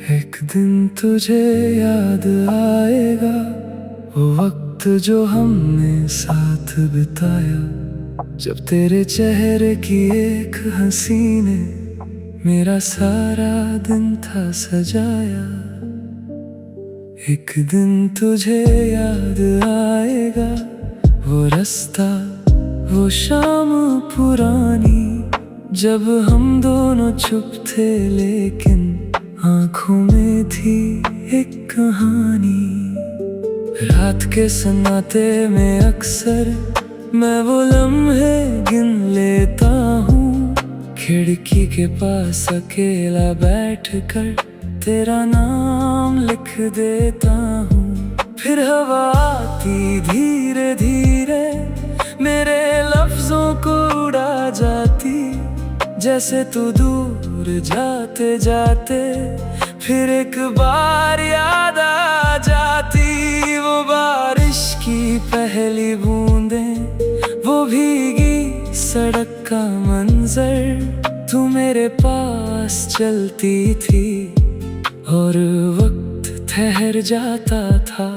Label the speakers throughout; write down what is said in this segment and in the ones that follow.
Speaker 1: एक दिन तुझे याद आएगा वो वक्त जो हमने साथ बिताया, जब तेरे चेहरे की एक हंसी ने मेरा सारा दिन था सजाया। एक दिन तुझे याद आएगा वो रास्ता, वो शाम पुरानी, जब हम दोनों चुप थे लेकिन आँखों में थी एक कहानी। रात के सन्नाटे में अक्सर मैं वो लम्हे गिन लेता हूँ, खिड़की के पास अकेला बैठकर तेरा नाम लिख देता हूँ। फिर हवा आती धीरे धीरे मेरे लफ्जों को उड़ा जाती, जैसे तू दूर जाते जाते फिर एक बार याद आ जाती। वो बारिश की पहली बूंदें, वो भीगी सड़क का मंजर, तू मेरे पास चलती थी और वक्त ठहर जाता था।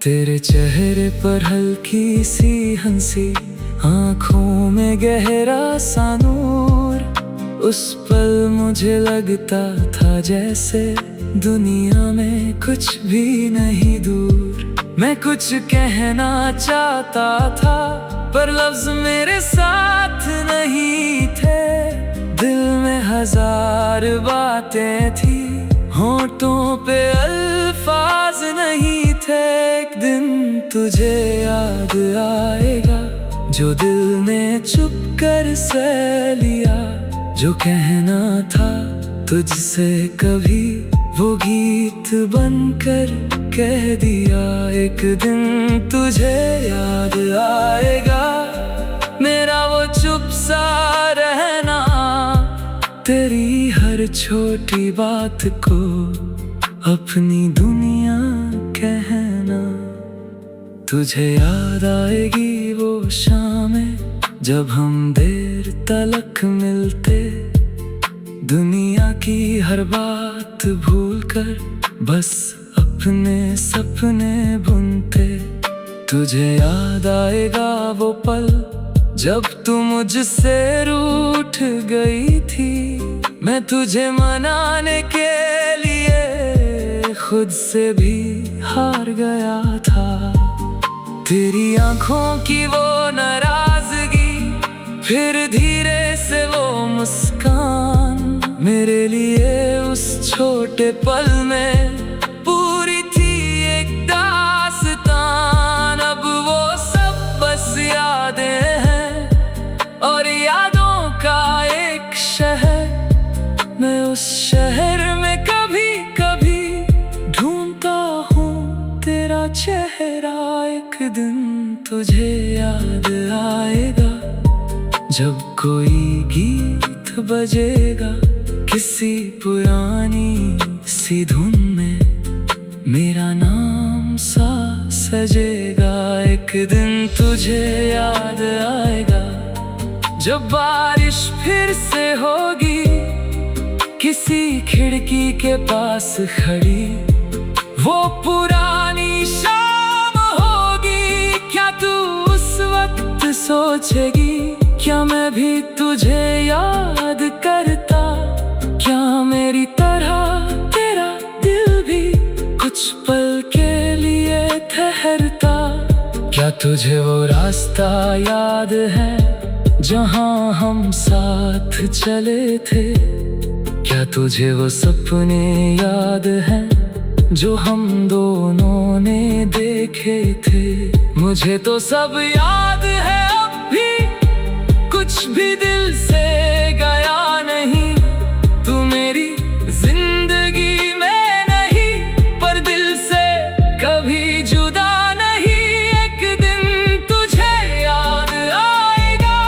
Speaker 1: तेरे चेहरे पर हल्की सी हंसी, आँखों में गहरा सा नूर, उस पल मुझे लगता था जैसे दुनिया में कुछ भी नहीं दूर। मैं कुछ कहना चाहता था पर लफ्ज मेरे साथ नहीं थे, दिल में हजार बातें थी, होंठों पे अल्फाज नहीं थे। एक दिन तुझे याद आएगा जो दिल ने चुप कर सह लिया, जो कहना था तुझसे कभी वो गीत बनकर कह दिया। एक दिन तुझे याद आएगा मेरा वो चुप सा रहना, तेरी हर छोटी बात को अपनी दुनिया कहना। तुझे याद आएगी वो शामें जब हम देर तलक मिलते, दुनिया की हर बात भूलकर बस अपने सपने बुनते। तुझे याद आएगा वो पल जब तू मुझसे रूठ गई थी, मैं तुझे मनाने के लिए खुद से भी हार गया था। तेरी आंखों की वो नाराजगी, फिर धीरे से वो मुस्कान, मेरे लिए उस छोटे पल में पूरी थी एक दास्तान। अब वो सब बस यादें हैं और यादों का एक शहर, मैं उस शहर में कभी कभी ढूंढता हूँ तेरा चेहरा। एक दिन तुझे याद आएगा जब कोई गीत बजेगा किसी पुरानी सी धुन में, मेरा नाम सा सजेगा। एक दिन तुझे याद आएगा जब बारिश फिर से होगी किसी खिड़की के पास खड़ी, वो पुरानी शाम होगी। क्या तू उस वक्त सोचेगी क्या मैं भी तुझे याद करता, क्या मेरी तरह तेरा दिल भी कुछ पल के लिए ठहरता। क्या तुझे वो रास्ता याद है जहाँ हम साथ चले थे, क्या तुझे वो सपने याद हैं जो हम दोनों ने देखे थे। मुझे तो सब याद है, अब भी कुछ भी दिल से गया नहीं। तू मेरी जिंदगी में नहीं पर दिल से कभी जुदा नहीं। एक दिन तुझे याद आएगा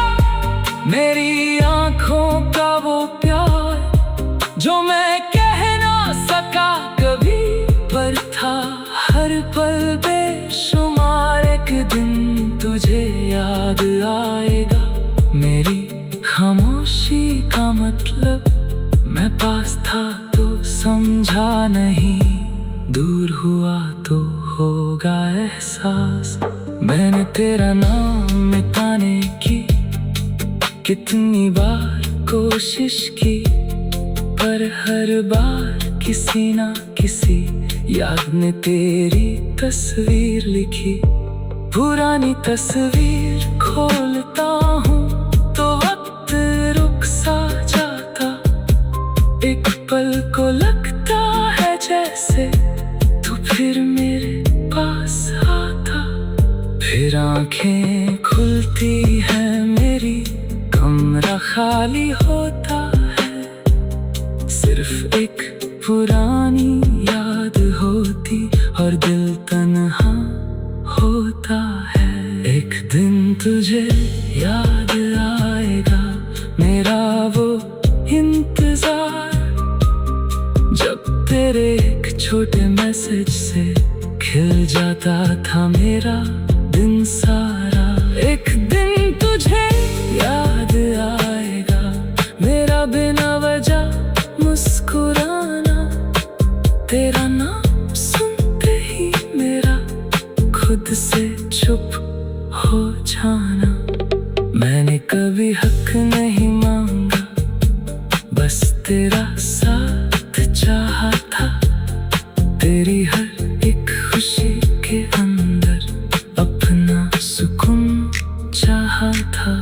Speaker 1: मेरी आंखों का वो प्यार, जो मैं कह ना सका कभी पर था हर पल बेशुमार। एक दिन तुझे याद आएगा मेरी खामोशी का मतलब, मैं पास था तो समझा नहीं, दूर हुआ तो होगा एहसास। मैंने तेरा नाम मिटाने की कितनी बार कोशिश की, पर हर बार किसी ना किसी याद ने तेरी तस्वीर लिखी। पुरानी तस्वीर खोलता हूँ तो वक्त रुक सा जाता, एक पल को लगता है जैसे तू फिर मेरे पास आता। फिर आंखें खुलती है मेरी, कमरा खाली होता है, सिर्फ एक पुरानी याद होती और दिल तन्हा होता है। एक दिन तुझे याद आएगा मेरा वो इंतजार, जब तेरे एक छोटे मैसेज से खिल जाता था मेरा दिन सारा। एक दिन तुझे याद आएगा मेरा बिना वजह मुस्कुराना, तेरा नाम सुनते ही मेरा खुद से चुप हो जाना। मैंने कभी हक नहीं मांगा, बस तेरा साथ चाहा था, तेरी हर एक खुशी के अंदर अपना सुकून चाहा था।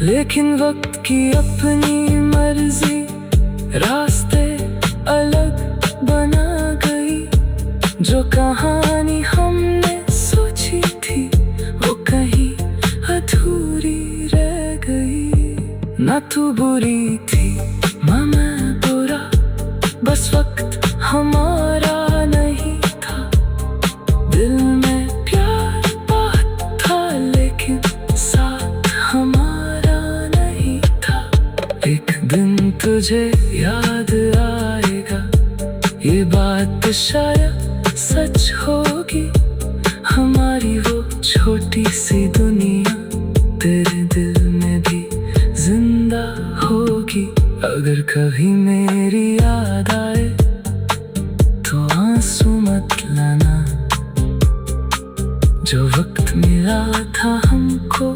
Speaker 1: लेकिन वक्त की अपनी मर्जी रास्ते अलग बना गई, जो कहानी हमने सोची थी वो कहीं अधूरी रह गई। ना तू बुरी थी ना मैं बुरा, बस वक्त हमारा नहीं था। दिल में प्यार बहुत था लेकिन साथ हमारा नहीं था। एक दिन तुझे याद आएगा, ये बात शायद सच होगी, हमारी वो छोटी सी दुनिया तेरे दिल में भी जिंदा होगी। अगर कभी मेरी याद आए तो आंसू मत लाना, जो वक्त मिला था हमको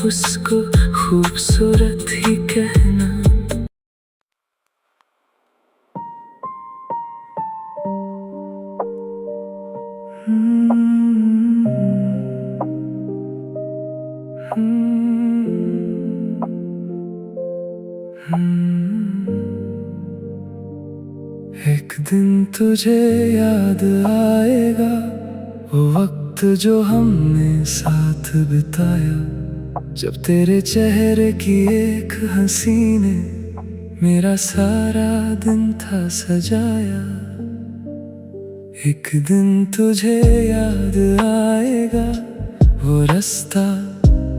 Speaker 1: उसको खूबसूरत ही कहना। एक दिन तुझे याद आएगा वो वक्त जो हमने साथ बिताया, जब तेरे चेहरे की एक हंसी ने मेरा सारा दिन था सजाया। एक दिन तुझे याद आएगा वो रास्ता,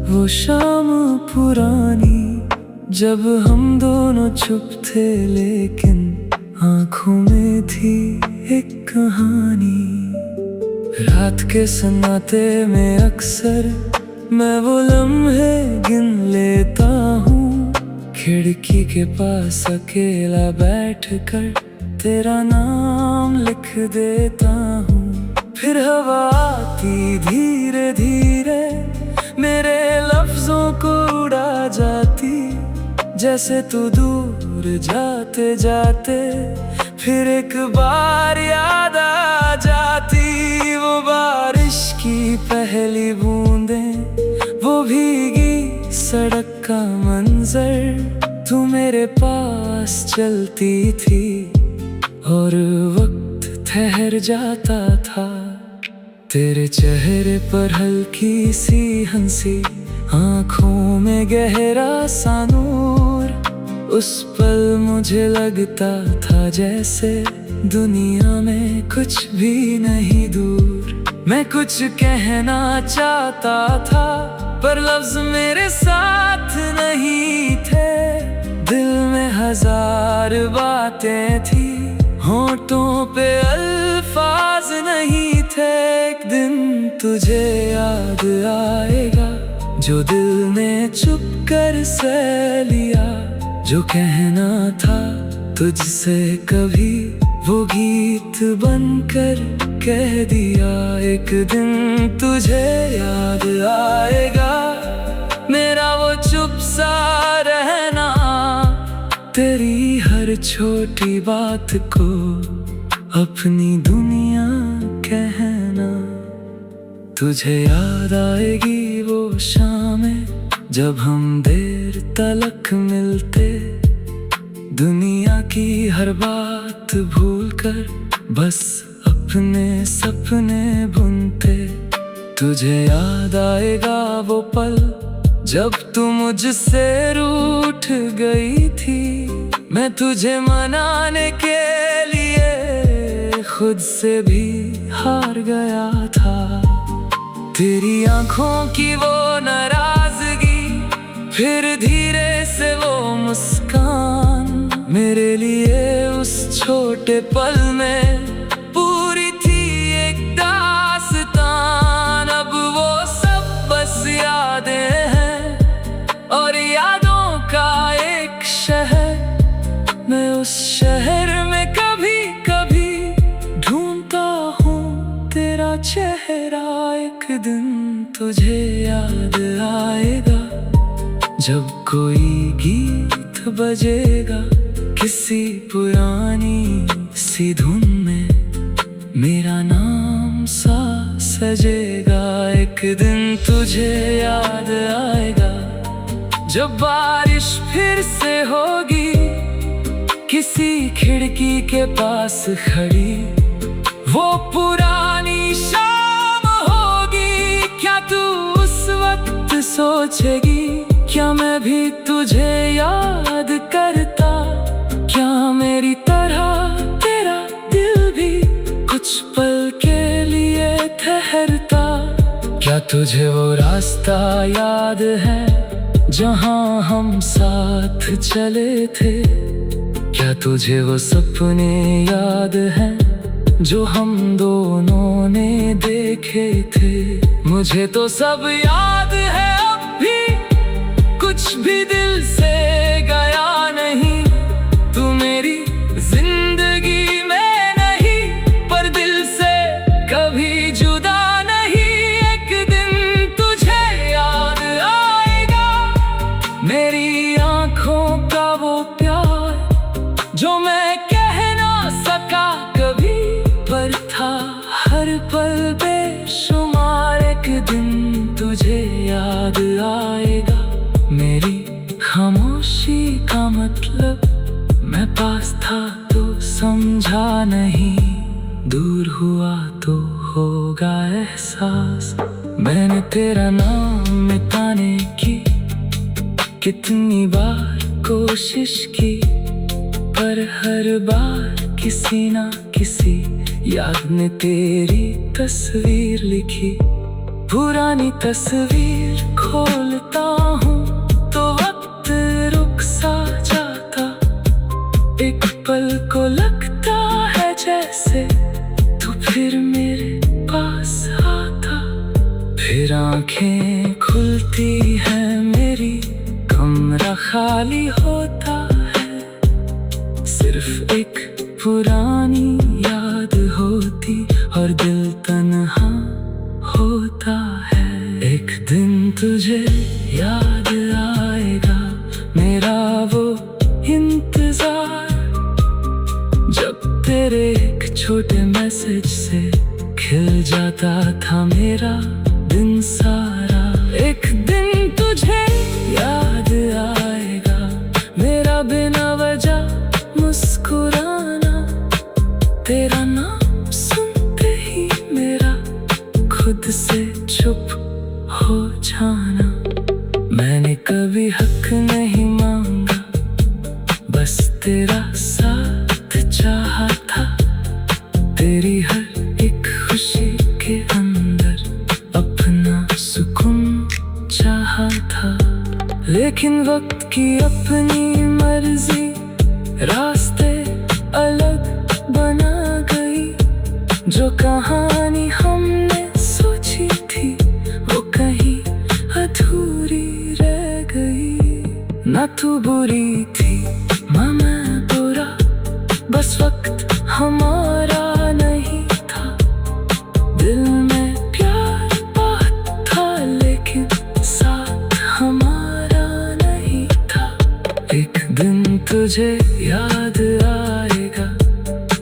Speaker 1: वो शाम पुरानी, जब हम दोनों चुप थे लेकिन आँखों में थी एक कहानी। रात के सन्नाटे में अक्सर मैं वो लम्हे गिन लेता हूँ, खिड़की के पास अकेला बैठकर तेरा नाम लिख देता हूँ। फिर हवा आती धीरे धीरे मेरे लफ्जों को उड़ा जाती, जैसे तू दूर जाते जाते फिर एक बार याद आ जाती। वो बारिश की पहली बूंदें, वो भीगी सड़क का मंजर, तू मेरे पास चलती थी और वक्त ठहर जाता था। तेरे चेहरे पर हल्की सी हंसी, आँखों में गहरा सा नूर, उस पल मुझे लगता था जैसे दुनिया में कुछ भी नहीं दूर। मैं कुछ कहना चाहता था पर लफ्ज मेरे साथ नहीं थे, दिल में हजार बातें थी, होठों पे अल्फाज नहीं थे। एक दिन तुझे याद आएगा जो दिल ने चुप कर सह लिया, जो कहना था तुझसे कभी वो गीत बनकर कह दिया एक दिन तुझे याद आएगा, मेरा वो चुप सा रहना, तेरी हर छोटी बात को अपनी दुनिया कहना। तुझे याद आएगी वो शामें जब हम देर तलक मिलते, दुनिया की हर बात भूलकर बस अपने सपने बुनते। तुझे याद आएगा वो पल जब तू मुझसे रूठ गई थी, मैं तुझे मनाने के लिए खुद से भी हार गया था। तेरी आंखों की वो नाराजगी, फिर धीरे से वो मुस्कान, मेरे लिए उस छोटे पल में पूरी थी एक दास्तान। अब वो सब बस यादें हैं और यादों का एक शहर, मैं उस शहर में कभी कभी ढूंढता हूँ तेरा चेहरा। एक दिन तुझे याद आएगा जब कोई गीत बजेगा किसी पुरानी सी धुन में, मेरा नाम सा सजेगा। एक दिन तुझे याद आएगा जब बारिश फिर से होगी किसी खिड़की के पास खड़ी, वो पुरानी शाम होगी, क्या तू उस वक्त सोचेगी क्या मैं भी तुझे याद करता, क्या मेरी तरह तेरा दिल भी कुछ पल के लिए ठहरता। क्या तुझे वो रास्ता याद है जहाँ हम साथ चले थे, क्या तुझे वो सपने याद हैं जो हम दोनों ने देखे थे। मुझे तो सब याद है, अब भी कुछ भी दिल से गया नहीं, तू मेरी जिंदगी में नहीं पर दिल से कभी जुदा नहीं। एक दिन तुझे याद आएगा मेरी आंखों का वो प्यार जो मैं कह ना सका कभी, पर था हर पल बेशुमार। एक दिन तुझे याद आएगा मेरी खामोशी का मतलब, मैं पास था तो समझा नहीं, दूर हुआ तो होगा एहसास। मैंने तेरा नाम मिटाने की कितनी बार कोशिश की, पर हर बार किसी ना किसी याद ने तेरी तस्वीर लिखी। पुरानी तस्वीर खोलता हूँ तो वक्त रुक सा जाता, एक पल को लगता है जैसे तू फिर मेरे पास आता। फिर आंखें खुलती है मेरी, कमरा खाली होता है, सिर्फ एक पुरानी याद होती और दिल तन्हा होता है। एक दिन तुझे याद आएगा मेरा वो इंतजार, जब तेरे एक छोटे मैसेज से खिल जाता था मेरा दिन सारा। एक दिन तुझे याद आएगा मेरा बिना वजह मुस्कुराना, तेरा नाम सुनते ही मेरा खुद से चुप हो जाना। मैंने कभी हक नहीं मांगा, बस तेरा साथ चाहा था, तेरी हर एक खुशी के अंदर अपना सुकून चाहा था। लेकिन वक्त की अपनी मर्जी रास्ते अलग बना गई, जो कहानी हमने सोची थी वो कहीं अधूरी रह गई। ना तू बुरी थी ना मैं बुरा, बस वक्त हम तुझे याद आएगा,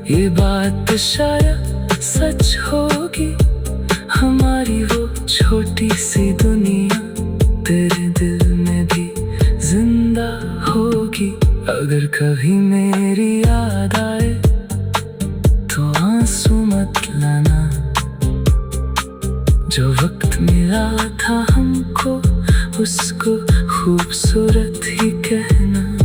Speaker 1: ये बात शायद सच होगी। हमारी वो छोटी सी दुनिया तेरे दिल में भी जिंदा होगी। अगर कभी मेरी याद आए तो आंसू मत लाना, जो वक्त मिला था हमको उसको खूबसूरत ही कहना।